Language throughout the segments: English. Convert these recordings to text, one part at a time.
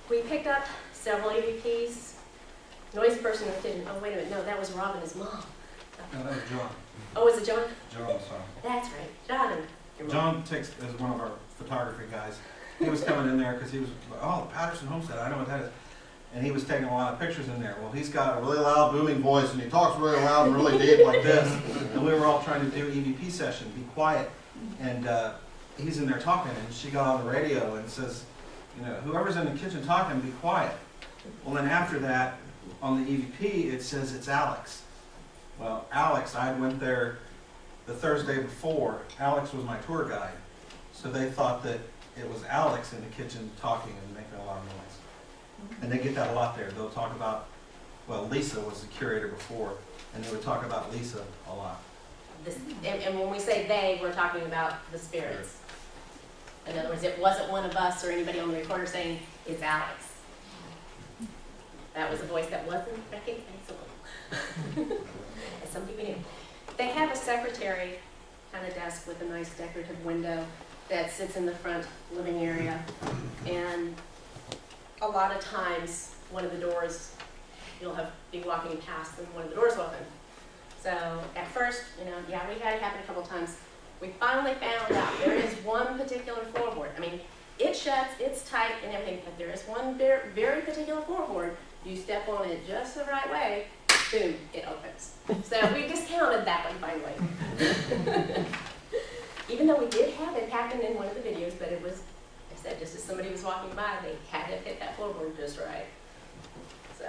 We picked up several EVPs. Noise person in the kitchen. Oh, wait a minute. No, that was Rob and his mom. No, that was John. Oh, was it John? John, sorry. That's right. John and your mom. John takes as one of our photography guys. He was coming in there because he was, oh, the Patterson Homestead, I know what that is. And he was taking a lot of pictures in there. Well, he's got a really loud, booming voice, and he talks really loud and really deep like this. And we were all trying to do EVP session, be quiet. And he's in there talking, and she got on the radio and says, you know, whoever's in the kitchen talking, be quiet. Well, then after that, on the EVP, it says it's Alex. Well, Alex, I went there the Thursday before. Alex was my tour guide. So they thought that it was Alex in the kitchen talking and making a lot of noise. And they get that a lot there. They'll talk about, well, Lisa was the curator before, and they would talk about Lisa a lot. And when we say they, we're talking about the spirits. In other words, it wasn't one of us or anybody on the recorder saying, it's Alex. That was a voice that wasn't recognizable. As some people knew. They have a secretary kind of desk with a nice decorative window that sits in the front living area. And a lot of times, one of the doors, you'll be walking past and one of the doors open. So at first, you know, yeah, we had it happen a couple times. We finally found out there is one particular floorboard. I mean, it shuts, it's tight and everything, but there is one very, very particular floorboard. You step on it just the right way, boom, it opens. So we discounted that one finally. Even though we did have it happen in one of the videos, but it was, I said, just as somebody was walking by, they had to hit that floorboard just right. So,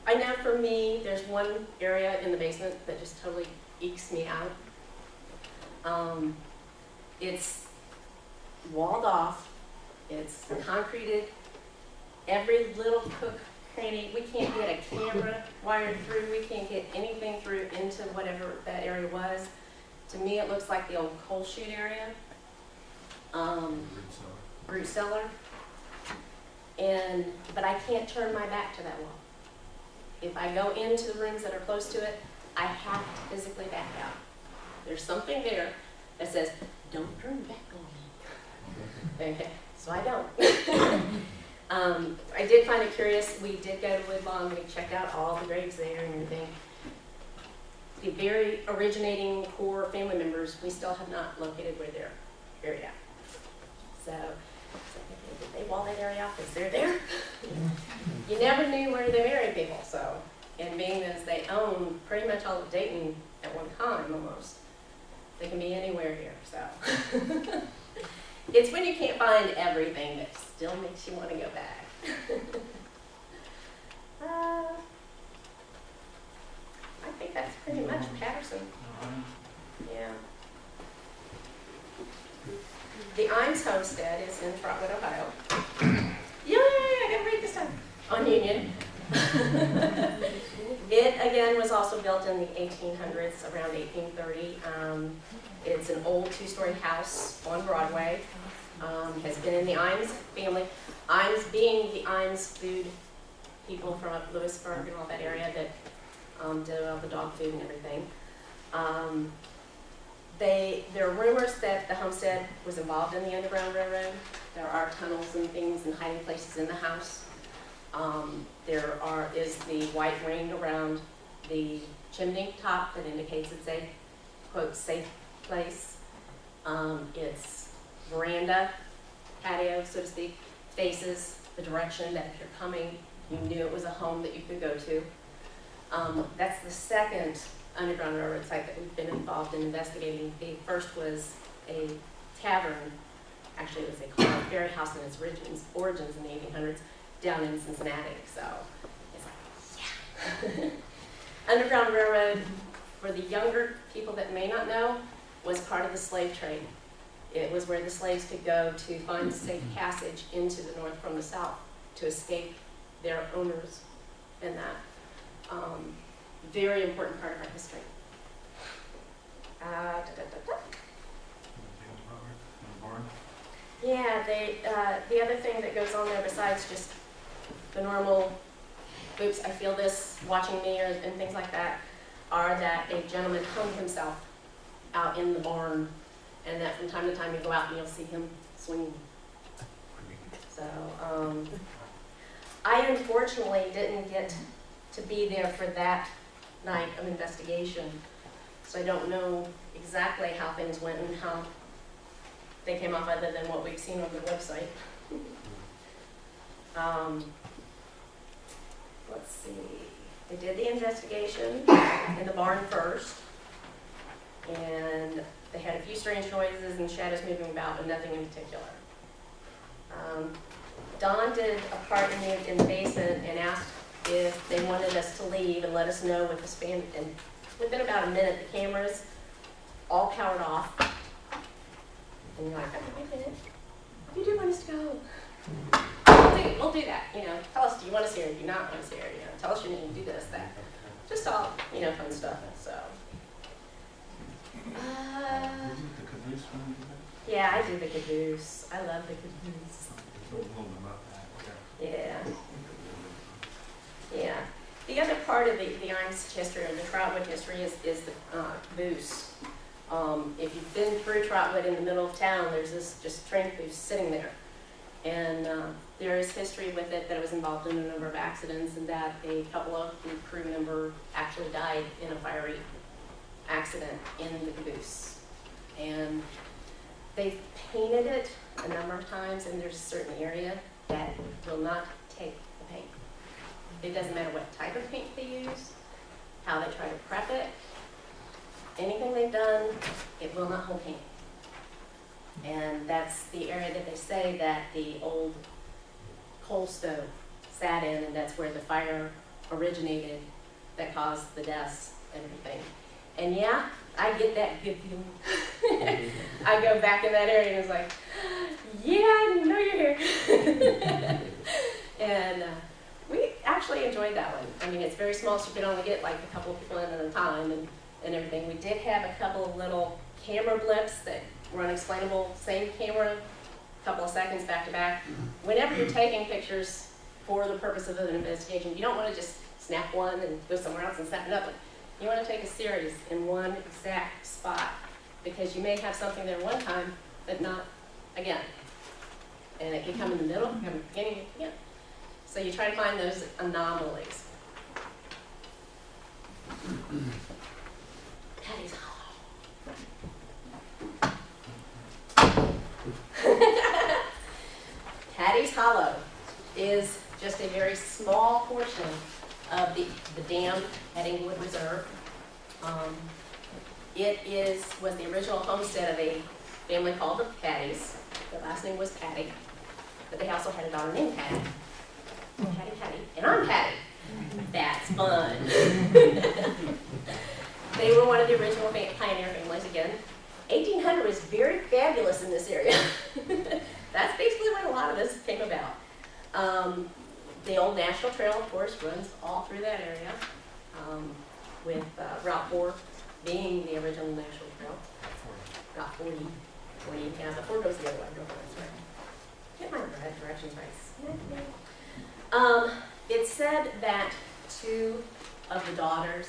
I know for me, there's one area in the basement that just totally ekes me out. It's walled off, it's concreted, every little cook cranny, we can't get a camera wired through, we can't get anything through into whatever that area was. To me, it looks like the old coal chute area, root cellar, but I can't turn my back to that wall. If I go into the rooms that are close to it, I have to physically back out. There's something there that says, don't turn back on me. Okay, so I don't. I did find it curious. We did go to Woodlawn. We checked out all the graves there and everything. The very originating core family members, we still have not located where they're buried at. So did they wall that area off? Is they're there? You never knew where they buried people, so. And being as they own pretty much all of Dayton at one time almost, they can be anywhere here, so. It's when you can't find everything that still makes you want to go back. I think that's pretty much Patterson. Yeah. The Imes Homestead is in Trotwood, Ohio. Yeah, I got to read this time. On Union. It, again, was also built in the 1800s, around 1830. It's an old two-story house on Broadway. Has been in the Imes family. Imes being the Imes food people from up Lewisburg and all that area that did all the dog food and everything. There are rumors that the homestead was involved in the Underground Railroad. There are tunnels and things and hiding places in the house. There is the white ring around the chimney top that indicates it's a, quote, safe place. Its veranda, patio, so to speak, faces the direction that if you're coming, you knew it was a home that you could go to. That's the second Underground Railroad site that we've been involved in investigating. The first was a tavern, actually it was a Colorado Ferry House in its origins in the 1800s, down in Cincinnati, so it's like, yeah. Underground Railroad, for the younger people that may not know, was part of the slave trade. It was where the slaves could go to find safe passage into the north from the south to escape their owners and that. Very important part of our history. Yeah, the other thing that goes on there besides just the normal, oops, I feel this, watching me and things like that, are that a gentleman hung himself out in the barn and that from time to time you go out and you'll see him swinging. So, I unfortunately didn't get to be there for that night of investigation, so I don't know exactly how things went and how they came off other than what we've seen on the website. Let's see, they did the investigation in the barn first, and they had a few strange noises and shadows moving about, but nothing in particular. Don did a part in the basement and asked if they wanted us to leave and let us know with the span, and within about a minute, the cameras all powered off. And you're like, okay, wait a minute, you do want us to go? We'll do that, you know, tell us, do you want us here, do you not want us here, you know, tell us your name, do this, that. Just all, you know, fun stuff, so. Isn't the caboose one? Yeah, I do the caboose. I love the caboose. A little bit about that. Yeah. Yeah. The other part of the Iron's history, or the Trotwood history, is the caboose. If you've been through Trotwood in the middle of town, there's this just train caboose sitting there. And there is history with it that it was involved in a number of accidents, and that a couple of the crew members actually died in a fiery accident in the caboose. And they've painted it a number of times, and there's a certain area that will not take the paint. It doesn't matter what type of paint they use, how they try to prep it, anything they've done, it will not hold paint. And that's the area that they say that the old coal stove sat in, and that's where the fire originated that caused the deaths and everything. And yeah, I get that good feeling. I go back in that area and it's like, yeah, I didn't know you're here. And we actually enjoyed that one. I mean, it's very small, so you can only get like a couple of people in at a time and everything. We did have a couple of little camera blips that were unexplainable. Same camera, a couple of seconds back to back. Whenever you're taking pictures for the purpose of an investigation, you don't want to just snap one and go somewhere else and snap another. You want to take a series in one exact spot, because you may have something there one time, but not again. And it can come in the middle, come in the beginning, again. So you try to find those anomalies. Patty's Hollow. Patty's Hollow is just a very small portion of the dam at Inglewood Reserve. It was the original homestead of a family called the Pattys. The last name was Patty, but they also had a daughter named Patty. Patty, and I'm Patty. That's fun. They were one of the original pioneer families again. 1800 was very fabulous in this area. That's basically when a lot of this came about. The old National Trail, of course, runs all through that area, with Route 4 being the original National Trail. Route 40, yeah, the 4 goes the other way. That's right. Get my directions right. It said that 2 of the daughters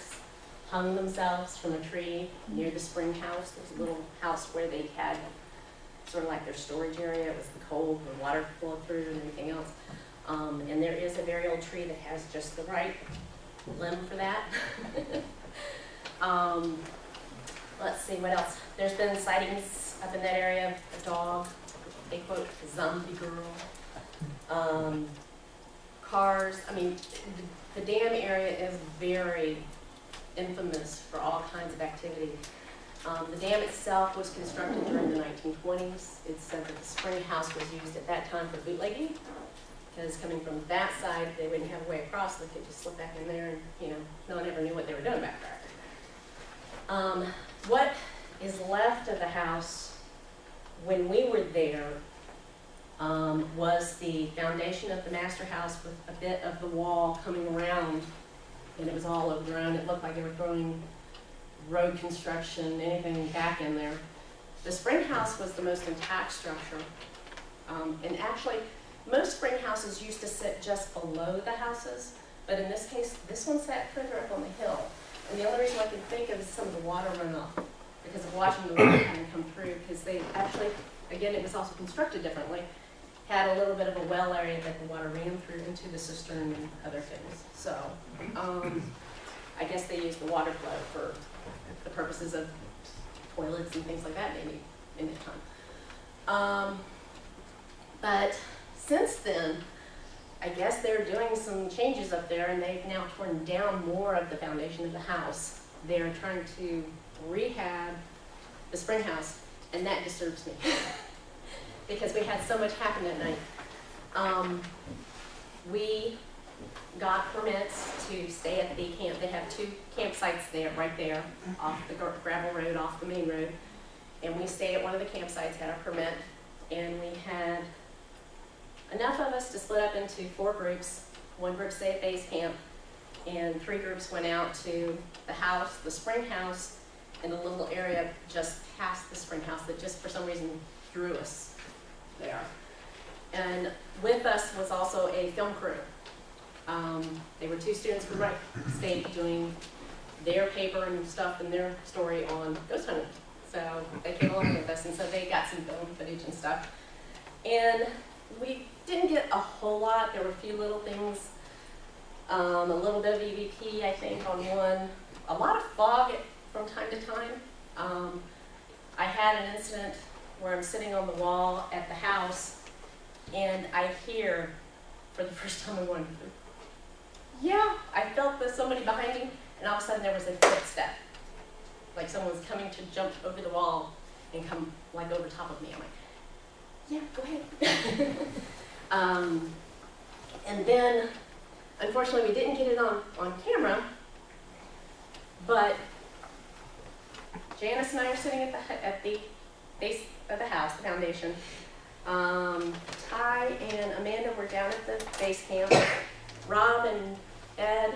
hung themselves from a tree near the spring house. There's a little house where they had sort of like their storage area. It was the cold, the water flowed through, and everything else. And there is a very old tree that has just the right limb for that. Let's see, what else? There's been sightings up in that area of a dog, they quote, zombie girl. Cars, I mean, the dam area is very infamous for all kinds of activity. The dam itself was constructed during the 1920s. It's said that the spring house was used at that time for bootlegging, because coming from that side, they wouldn't have a way across, so they could just slip back in there, and you know, no one ever knew what they were doing back there. What is left of the house when we were there was the foundation of the master house with a bit of the wall coming around, and it was all overgrown. It looked like they were throwing road construction, anything back in there. The spring house was the most intact structure, and actually most spring houses used to sit just below the houses, but in this case, this one sat further up on the hill. And the only reason I can think of is some of the water runoff because of watching the water kind of come through, because they actually, again, it was also constructed differently, had a little bit of a well area that the water ran through into the cistern and other things. So, I guess they used the water flow for the purposes of toilets and things like that maybe in that time. But since then, I guess they're doing some changes up there, and they've now torn down more of the foundation of the house. They're trying to rehab the spring house, and that disturbs me because we had so much happen that night. We got permits to stay at the camp. They have 2 campsites there, right there, off the gravel road, off the main road. And we stayed at one of the campsites, had our permit, and we had enough of us to split up into 4 groups. 1 group stayed at base camp, and 3 groups went out to the house, the spring house, in a little area just past the spring house that just for some reason drew us there. And with us was also a film crew. They were 2 students from Wright State doing their paper and stuff and their story on ghost hunting. So they came along with us, and so they got some film footage and stuff. And we didn't get a whole lot. There were a few little things, a little bit of EVP, I think, on one. A lot of fog from time to time. I had an incident where I'm sitting on the wall at the house, and I hear, for the first time in one, yeah, I felt that somebody behind me, and all of a sudden there was a footstep. Like someone was coming to jump over the wall and come like over top of me. I'm like, yeah, go ahead. And then, unfortunately, we didn't get it on camera, but Janice and I are sitting at the base of the house, the foundation. Ty and Amanda were down at the base camp. Rob and Ed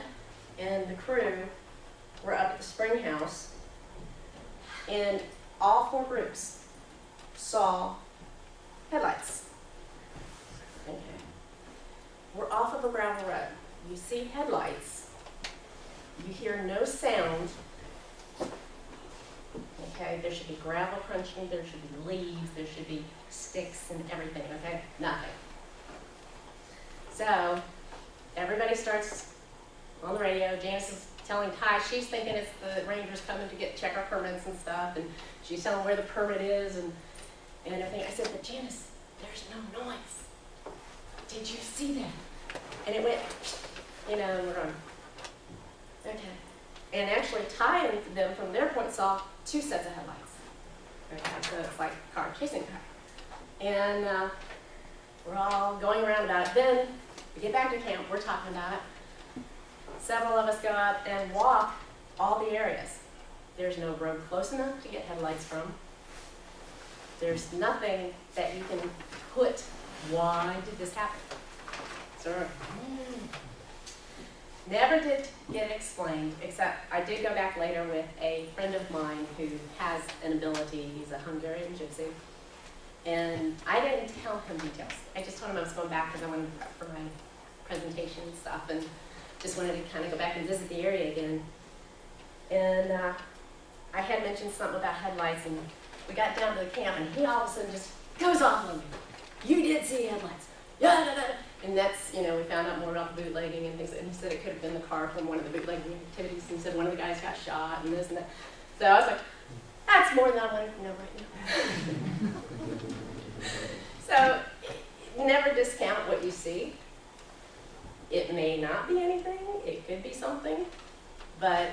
and the crew were up at the spring house. And all 4 groups saw headlights. Okay. We're off of a gravel road. You see headlights. You hear no sound. Okay, there should be gravel crunching, there should be leaves, there should be sticks and everything, okay? Nothing. So, everybody starts on the radio. Janice is telling Ty, she's thinking it's the rangers coming to check our permits and stuff, and she's telling where the permit is and everything. I said, but Janice, there's no noise. Did you see that? And it went, and we're going, okay. And actually, Ty and them, from their point, saw 2 sets of headlights. Okay, so it's like a car chasing a car. And we're all going around about it. Then we get back to camp, we're talking about it. Several of us go up and walk all the areas. There's no road close enough to get headlights from. There's nothing that you can put, why did this happen? So, never did get explained, except I did go back later with a friend of mine who has an ability. He's a Hungarian gypsy. And I didn't tell him details. I just told him I was going back because I wanted to prep for my presentation and stuff, and just wanted to kind of go back and visit the area again. And I had mentioned something about headlights, and we got down to the camp, and he all of a sudden just goes off on me. You did see headlights. Yeah, da, da. And that's, we found out more about the bootlegging and things, and he said it could have been the car from one of the bootlegging activities, and he said one of the guys got shot and this and that. So I was like, that's more than I wanted to know right now. So never discount what you see. It may not be anything, it could be something, but